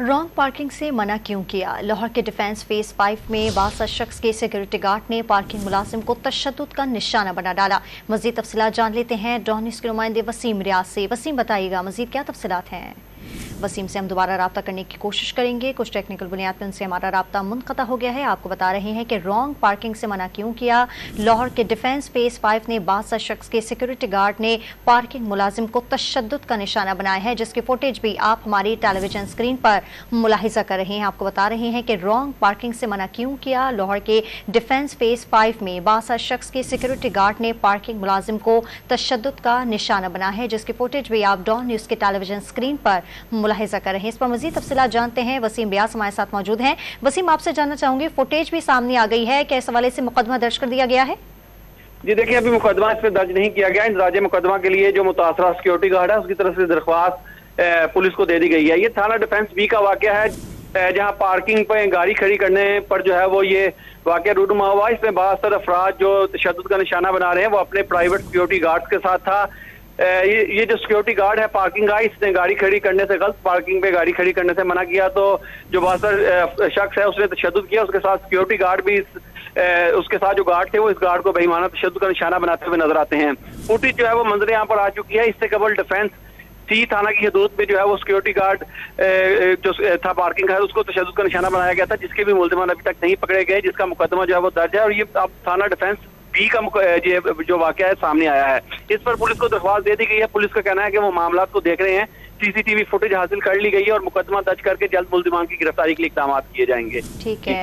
Wrong parking से मना क्यों किया? लाहौर के डिफेंस फेज 5 में बासा शख्स के सिक्योरिटी गार्ड ने पार्किंग मुलाजिम को तशद्दुद का निशाना बना डाला। मजीद तफसीलात जान लेते हैं डॉन न्यूज़ के नुमाइंदे वसीम रियाज से। वसीम, बताइएगा मजीद क्या तफसीलात हैं? वसीम से हम दोबारा रब्ता करने की कोशिश करेंगे, कुछ टेक्निकल बुनियाद पर उनसे हमारा रब्ता मुनक़ता हो गया है। आपको बता रहे हैं कि रॉन्ग पार्किंग से मना क्यों किया। लाहौर के डिफेंस फेज 5 ने बासा शख्स के सिक्योरिटी गार्ड ने पार्किंग मुलाजिम को तशद्दुद का निशाना बनाया है, जिसकी फुटेज भी आप हमारी टेलीविजन स्क्रीन पर मुलाहिजा कर रहे हैं। आपको बता रहे हैं कि रॉन्ग पार्किंग से मना क्यों किया। लाहौर के डिफेंस फेज 5 में बासा शख्स के सिक्योरिटी गार्ड ने पार्किंग मुलाजिम को तशद्दुद का निशाना बनाया है, जिसकी फुटेज भी आप डॉन न्यूज़ के टेलीविजन स्क्रीन पर मुलाहिजा कर रहे हैं। इस पर मजीद तफसीलात जानते हैं। वसीम रियाज हमारे साथ मौजूद हैं। वसीम, आपसे जानना चाहूंगी, फुटेज भी सामने आ गई है, क्या इस हवाले से मुकदमा दर्ज कर दिया गया है? जी देखिए, अभी मुकदमा इस पर दर्ज नहीं किया गया। इंदराज मुकदमा के लिए जो मुतासरा सिक्योरिटी गार्ड है उसकी तरफ से दरख्वास्त पुलिस को दे दी गई है। ये थाना डिफेंस बी का वाकया है, जहां पार्किंग पे गाड़ी खड़ी करने पर जो है वो ये वाकया रूनुमा हुआ। इसमें बासर अफराद जो तशद्दुद का निशाना बना रहे हैं वो अपने प्राइवेट सिक्योरिटी गार्ड्स के साथ था। ये जो सिक्योरिटी गार्ड है पार्किंग का, इसने गाड़ी खड़ी करने से, गलत पार्किंग पे गाड़ी खड़ी करने से मना किया, तो जो बासर शख्स है उसने तशद्दुद किया। उसके साथ सिक्योरिटी गार्ड भी उसके साथ जो गार्ड थे वो इस गार्ड को बेईमाना तशद्दुद का निशाना बनाते हुए नजर आते हैं। फुटेज जो है वो मंजर यहाँ पर आ चुकी है। इससे कबल डिफेंस सी थाना की हदूद में जो है वो सिक्योरिटी गार्ड जो था पार्किंग का है उसको तशद्दुद का निशाना बनाया गया था, जिसके भी मुल्जिमान अभी तक नहीं पकड़े गए, जिसका मुकदमा जो है वो दर्ज है। और ये अब थाना डिफेंस बी का जो वाकया है सामने आया है। इस पर पुलिस को दरख्वास्त दे दी गई है। पुलिस का कहना है कि वो मामला को देख रहे हैं, सीसीटीवी फुटेज हासिल कर ली गई है और मुकदमा दर्ज करके जल्द मुल्जिमान की गिरफ्तारी के लिए इक़दाम किए जाएंगे। ठीक है।